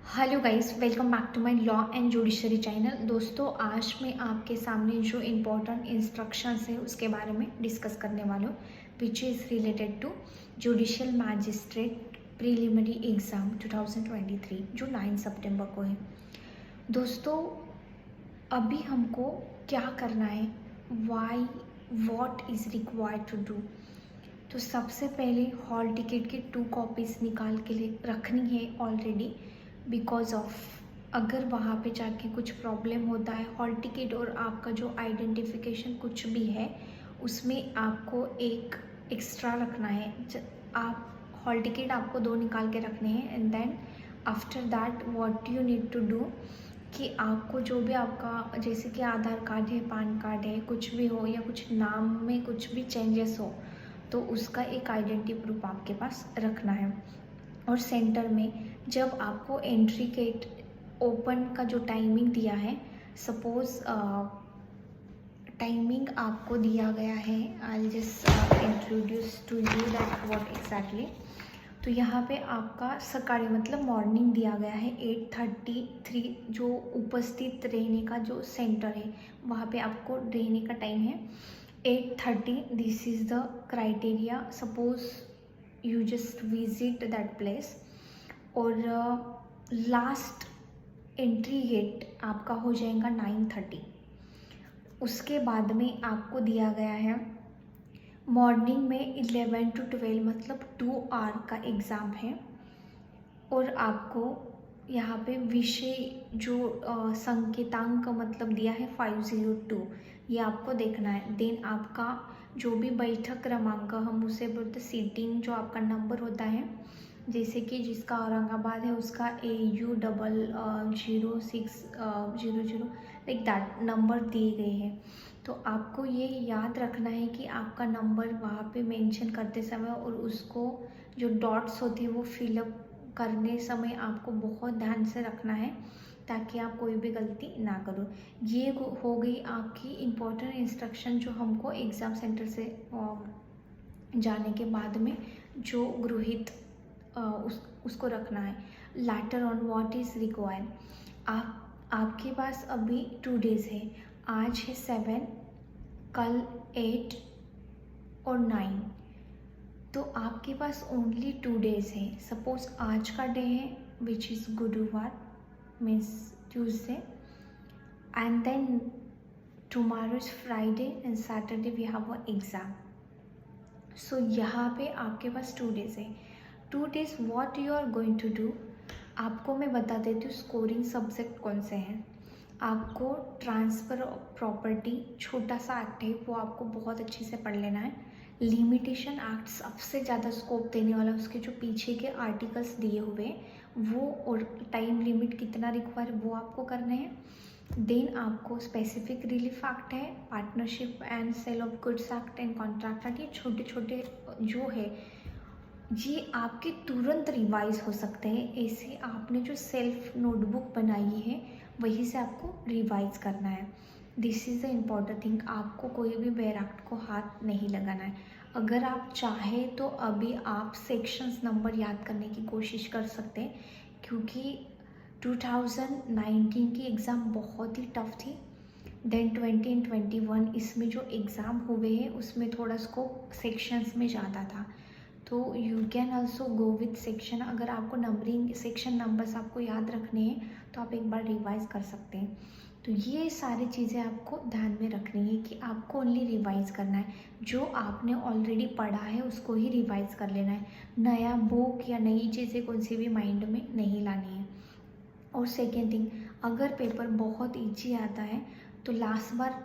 Hello guys, welcome back to my law and judiciary channel. दोस्तों, आज मैं आपके सामने जो इम्पोर्टेंट इंस्ट्रक्शंस है उसके बारे में डिस्कस करने वाला हूँ, which is related to judicial magistrate preliminary exam 2023 जो 9 सितंबर को है। दोस्तों, अभी हमको क्या करना है, why, what is required to do. तो सबसे पहले हॉल टिकट की 2 कॉपीज़ निकाल के लिए रखनी है ऑलरेडी, बिकॉज ऑफ अगर वहाँ पे जाके कुछ प्रॉब्लम होता है, हॉल टिकट और आपका जो आइडेंटिफिकेशन कुछ भी है उसमें आपको एक एक्स्ट्रा रखना है। आप हॉल टिकट आपको 2 निकाल के रखने हैं and then after that what you need to do कि आपको जो भी आपका जैसे कि आधार कार्ड है, पैन कार्ड है, कुछ भी हो या कुछ नाम में कुछ भी चेंजेस हो तो उसका एक आइडेंटिटी प्रूफ आपके पास रखना है। और सेंटर में जब आपको एंट्री गेट ओपन का जो टाइमिंग दिया है, सपोज टाइमिंग आपको दिया गया है, I just introduce to you that what exactly. तो यहाँ पे आपका सकाळी मतलब मॉर्निंग दिया गया है 8:33, जो उपस्थित रहने का जो सेंटर है वहाँ पे आपको रहने का टाइम है 8:30। This is the criteria, suppose you just visit that place. और लास्ट एंट्री गेट आपका हो जाएगा 9:30। उसके बाद में आपको दिया गया है मॉर्निंग में 11 to 12 मतलब 2 आवर का एग्ज़ाम है। और आपको यहाँ पे विषय जो संकेतांक मतलब दिया है 502, ये आपको देखना है। देन आपका जो भी बैठक क्रमांक हम उसे बोलते सीटिंग, जो आपका नंबर होता है, जैसे कि जिसका औरंगाबाद है उसका AU006000 लाइक दैट नंबर दिए गए हैं। तो आपको ये याद रखना है कि आपका नंबर वहाँ पे मेंशन करते समय और उसको जो डॉट्स होती है वो फिलअप करने समय आपको बहुत ध्यान से रखना है ताकि आप कोई भी गलती ना करो। ये हो गई आपकी इम्पोर्टेंट इंस्ट्रक्शन जो हमको एग्ज़ाम सेंटर से जाने के बाद में जो गृहित उसको रखना है। Later on what is required, आपके पास अभी 2 डेज़ है। आज है 7, कल 8 और 9, तो आपके पास ओनली 2 डेज़ है। सपोज आज का डे है विच इज़ गुरुवार means Tuesday, and then tomorrow is Friday and Saturday we have a exam. So यहाँ पे आपके पास 2 डेज़ है। 2 days what you are going to do, आपको मैं बता देती हूँ स्कोरिंग सब्जेक्ट कौन से हैं। आपको ट्रांसफ़र ऑफ प्रॉपर्टी छोटा सा एक्ट है, वो आपको बहुत अच्छे से पढ़ लेना है। लिमिटेशन एक्ट सबसे ज़्यादा स्कोप देने वाला, उसके जो पीछे के आर्टिकल्स दिए हुए हैं वो, और टाइम लिमिट कितना रिक्वायर वो आपको करने हैं। देन आपको स्पेसिफिक रिलीफ एक्ट है, partnership and sale of goods act and contract act, ये छोटे छोटे जो है ये आपके तुरंत रिवाइज हो सकते हैं। ऐसे आपने जो सेल्फ नोटबुक बनाई है वहीं से आपको रिवाइज करना है। This is the important thing, आपको कोई भी बेयर एक्ट को हाथ नहीं लगाना है। अगर आप चाहें तो अभी आप सेक्शंस नंबर याद करने की कोशिश कर सकते हैं, क्योंकि 2019 की एग्ज़ाम बहुत ही टफ थी। देन 20 एंड 21 इसमें जो एग्ज़ाम हुए हैं उसमें थोड़ा स्कोप सेक्शंस में ज़्यादा था। तो you can also go with section. अगर आपको नंबरिंग सेक्शन नंबर्स आपको याद रखने हैं तो आप एक बार रिवाइज कर सकते हैं। तो ये सारी चीज़ें आपको ध्यान में रखनी है कि आपको ओनली रिवाइज करना है, जो आपने ऑलरेडी पढ़ा है उसको ही रिवाइज कर लेना है। नया बुक या नई चीज़ें कौन सी भी माइंड में नहीं लानी है। और सेकेंड थिंग, अगर पेपर बहुत ईजी आता है तो लास्ट बार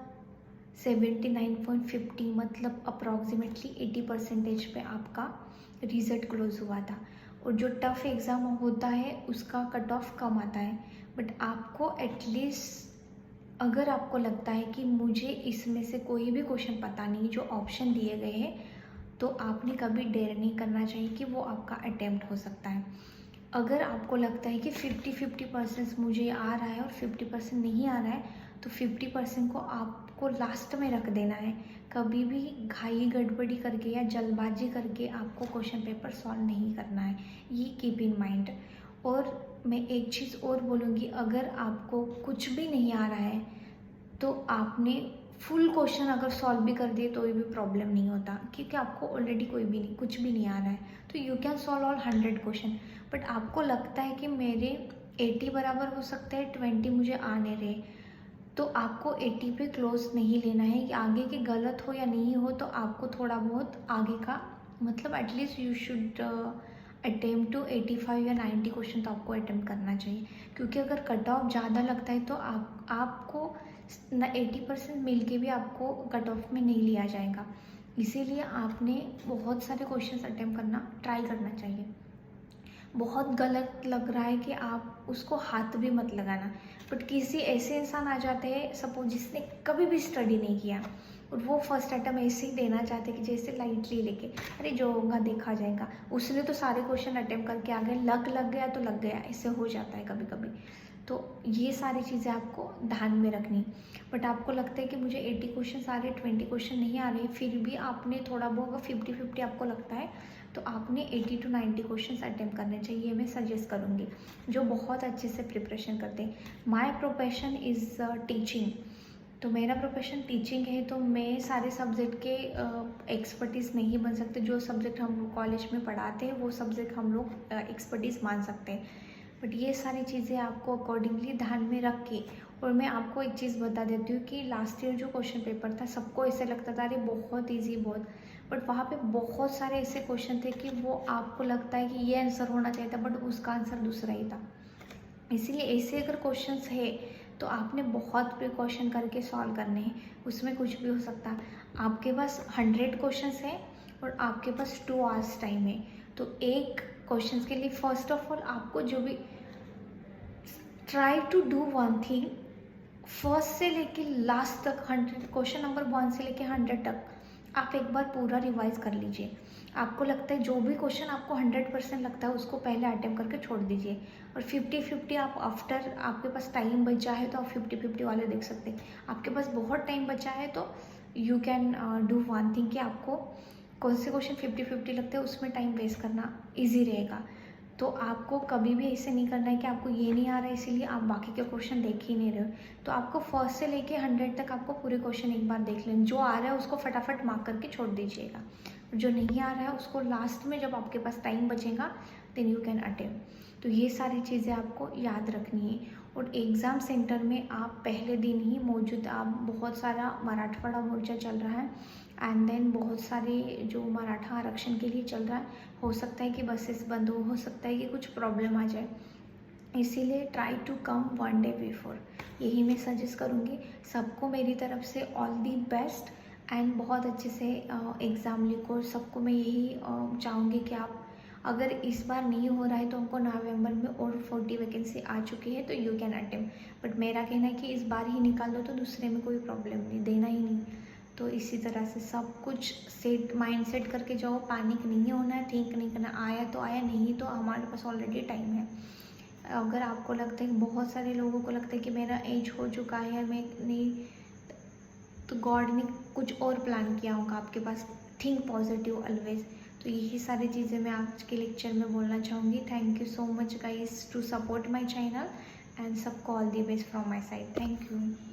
79.50 मतलब अप्रॉक्सीमेटली 80% पे आपका रिज़ल्ट क्लोज हुआ था। और जो टफ़ एग्ज़ाम होता है उसका कट ऑफ कम आता है, बट आपको एटलीस्ट अगर आपको लगता है कि मुझे इसमें से कोई भी क्वेश्चन पता नहीं जो ऑप्शन दिए गए हैं, तो आपने कभी डेयर नहीं करना चाहिए कि वो आपका अटेम्प्ट हो सकता है। अगर आपको लगता है कि 50-50% मुझे आ रहा है और 50% नहीं आ रहा है, तो 50% को आपको लास्ट में रख देना है। कभी भी घाई गड़बड़ी करके या जल्दबाजी करके आपको क्वेश्चन पेपर सॉल्व नहीं करना है, ये कीप इन माइंड। और मैं एक चीज़ और बोलूँगी, अगर आपको कुछ भी नहीं आ रहा है तो आपने फुल क्वेश्चन अगर सॉल्व भी कर दिए तो भी प्रॉब्लम नहीं होता, क्योंकि आपको ऑलरेडी कोई भी नहीं, कुछ भी नहीं आ रहा है, तो you can solve all 100 question. But आपको लगता है कि मेरे 80 बराबर हो सकता है, 20 मुझे आने रहे, तो आपको 80 पे क्लोज नहीं लेना है। कि आगे के गलत हो या नहीं हो, तो आपको थोड़ा बहुत आगे का मतलब at least you should attempt to 85 या 90 क्वेश्चन तो आपको अटेम्प्ट करना चाहिए। क्योंकि अगर कट ऑफ ज़्यादा लगता है तो आपको ना 80% मिल के भी आपको कट ऑफ में नहीं लिया जाएगा। इसीलिए आपने बहुत सारे क्वेश्चन अटेम्प्ट करना ट्राई करना चाहिए। बहुत गलत लग रहा है कि आप उसको हाथ भी मत लगाना। बट किसी ऐसे इंसान आ जाते हैं सपोज जिसने कभी भी स्टडी नहीं किया और वो फर्स्ट अटैम्प्ट ऐसे ही देना चाहते हैं कि जैसे लाइटली लेके, अरे जो होगा देखा जाएगा, उसने तो सारे क्वेश्चन अटैम्प्ट करके आ गए, लक लग गया तो लग गया, ऐसे हो जाता है कभी कभी। तो ये सारी चीज़ें आपको ध्यान में रखनी। बट आपको लगता है कि मुझे 80 क्वेश्चन आ रहे, 20 क्वेश्चन नहीं आ रहे, फिर भी आपने थोड़ा बहुत 50-50 आपको लगता है, तो आपने 80 to 90 क्वेश्चन अटैम्प्ट करने चाहिए, मैं सजेस्ट करूँगी, जो बहुत अच्छे से प्रिपरेशन करते हैं। माई प्रोफेशन इज़ टीचिंग, तो मेरा प्रोफेशन टीचिंग है, तो मैं सारे सब्जेक्ट के एक्सपर्टीज़ नहीं बन सकते। जो सब्जेक्ट हम लोग कॉलेज में पढ़ाते हैं वो सब्जेक्ट हम लोग एक्सपर्टीज़ मान सकते हैं। बट ये सारी चीज़ें आपको अकॉर्डिंगली ध्यान में रख के, और मैं आपको एक चीज़ बता देती हूँ कि लास्ट ईयर जो क्वेश्चन पेपर था सबको ऐसे लगता था अरे बहुत ईजी बहुत, बट वहाँ पे बहुत सारे ऐसे क्वेश्चन थे कि वो आपको लगता है कि ये आंसर होना चाहिए था बट उसका आंसर दूसरा ही था। इसीलिए ऐसे अगर क्वेश्चंस है तो आपने बहुत प्रिकॉशन करके सॉल्व करने हैं, उसमें कुछ भी हो सकता है। आपके पास 100 क्वेश्चंस है और आपके पास 2 आवर्स टाइम है, तो एक क्वेश्चंस के लिए फर्स्ट ऑफ ऑल आपको जो भी try to do one thing, first से लेके लास्ट तक 100 क्वेश्चन नंबर 1 से लेके 100 तक आप एक बार पूरा रिवाइज कर लीजिए। आपको लगता है जो भी क्वेश्चन आपको 100% लगता है उसको पहले अटेम्प्ट करके छोड़ दीजिए, और 50-50 आप आफ्टर आपके पास टाइम बचा है तो आप 50-50 वाले देख सकते हैं। आपके पास बहुत टाइम बचा है तो you can do one thing कि आपको कौन से क्वेश्चन 50-50 लगते हैं उसमें टाइम वेस्ट करना ईजी रहेगा। तो आपको कभी भी ऐसे नहीं करना है कि आपको ये नहीं आ रहा है इसीलिए आप बाकी के क्वेश्चन देख ही नहीं रहे हो। तो आपको फर्स्ट से लेके 100 तक आपको पूरे क्वेश्चन एक बार देख लें, जो आ रहा है उसको फटाफट मार्क करके छोड़ दीजिएगा, जो नहीं आ रहा है उसको लास्ट में जब आपके पास टाइम बचेगा देन यू कैन अटेम्प्ट। तो ये सारी चीज़ें आपको याद रखनी है। और एग्ज़ाम सेंटर में आप पहले दिन ही मौजूद, आप बहुत सारा मराठवाड़ा मोर्चा चल रहा है एंड देन बहुत सारे जो मराठा आरक्षण के लिए चल रहा है, हो सकता है कि बसेस बंद हो सकता है कि कुछ प्रॉब्लम आ जाए, इसीलिए try to come 1 day before, यही मैं सजेस्ट करूँगी। सबको मेरी तरफ से ऑल दी बेस्ट एंड बहुत अच्छे से एग्ज़ाम लिखो। सबको मैं यही चाहूँगी कि आप अगर इस बार नहीं हो रहा है तो हमको नवंबर में और 40 वैकेंसी आ चुकी है तो यू कैन अटेम्प्ट। बट मेरा कहना है कि इस बार ही निकाल दो तो दूसरे में कोई प्रॉब्लम नहीं, देना ही नहीं। तो इसी तरह से सब कुछ सेट माइंड सेट करके जाओ, पैनिक नहीं होना है, थिंक नहीं करना, आया तो आया, नहीं तो हमारे पास ऑलरेडी टाइम है। अगर आपको लगता है कि बहुत सारे लोगों को लगता है कि मेरा एज हो चुका है मैं नहीं, तो गॉड ने कुछ और प्लान किया होगा आपके पास। Think positive always. तो यही सारी चीज़ें मैं आज के लेक्चर में बोलना चाहूँगी। Thank you so much guys to support my channel and सबको all the best from my side. Thank you.